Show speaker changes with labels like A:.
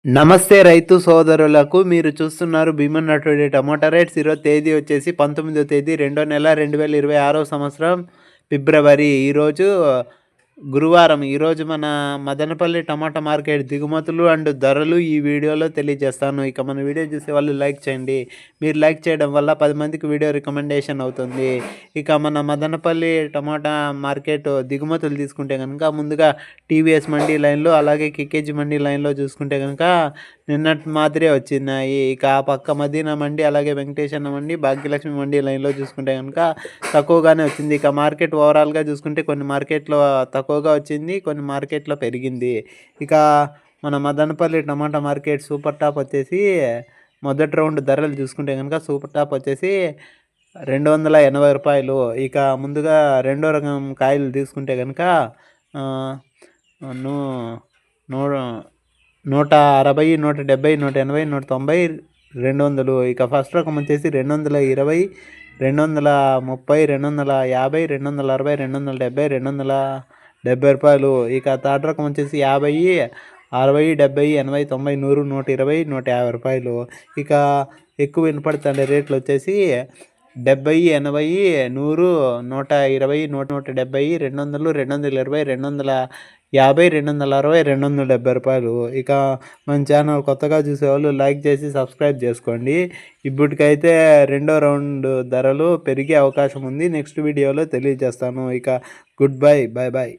A: నమస్తే రైతు సోదరులకు. మీరు చూస్తున్నారు భీమన్న టుడే టమోటా రేట్స్. ఈరోజు తేదీ వచ్చేసి 19వ తేదీ రెండో నెల 2026వ సంవత్సరం ఫిబ్రవరి. ఈరోజు గురువారం. ఈరోజు మన మదనపల్లి టమాటా మార్కెట్ దిగుమతులు అండ్ ధరలు ఈ వీడియోలో తెలియజేస్తాను. ఇక మన వీడియో చూసే వాళ్ళు లైక్ చేయండి. మీరు లైక్ చేయడం వల్ల 10 మందికి వీడియో రికమెండేషన్ అవుతుంది. ఇక మన మదనపల్లి టమాటా మార్కెట్ దిగుమతులు తీసుకుంటే కనుక ముందుగా టీవీఎస్ మండీ లైన్లో, అలాగే కేకేజీ మండీ లైన్లో చూసుకుంటే కనుక నిన్నటి మాదిరే వచ్చినాయి. ఇక ఆ పక్క మదీనా మండీ, అలాగే వెంకటేశ్వర మండీ, భాగ్యలక్ష్మి మండీ లైన్లో చూసుకుంటే కనుక తక్కువగానే వచ్చింది. ఇక మార్కెట్ ఓవరాల్గా చూసుకుంటే కొన్ని మార్కెట్లో తక్కువగా వచ్చింది, కొన్ని మార్కెట్లో పెరిగింది. ఇక మన మదనపల్లి టమాటా మార్కెట్ సూపర్ టాప్ వచ్చేసి మొదటి రౌండ్ ధరలు చూసుకుంటే కనుక సూపర్ టాప్ వచ్చేసి రూ. 280. ఇక ముందుగా రెండో రకం కాయలు తీసుకుంటే కనుక నూ నూ 160, 170, 180, 190, 200. ఇక ఫస్ట్ రకం వచ్చేసి 220, 230, 250, 260, 270, రూ. 270. ఇక థర్డ్ రకం వచ్చేసి 50, 60, 70, 80, 90, 100, 120, రూ. 150. ఇక ఎక్కువ వినపడుతుండే రేట్లు వచ్చేసి 70, 80, 100, 120, 170, 200, 220, 250, 260, రూ. 270. ఇక మన ఛానల్ కొత్తగా చూసేవాళ్ళు లైక్ చేసి సబ్స్క్రైబ్ చేసుకోండి. ఇప్పటికైతే రెండో రౌండ్ ధరలు పెరిగే అవకాశం ఉంది. నెక్స్ట్ వీడియోలో తెలియజేస్తాను. ఇక గుడ్ బై, బాయ్ బాయ్.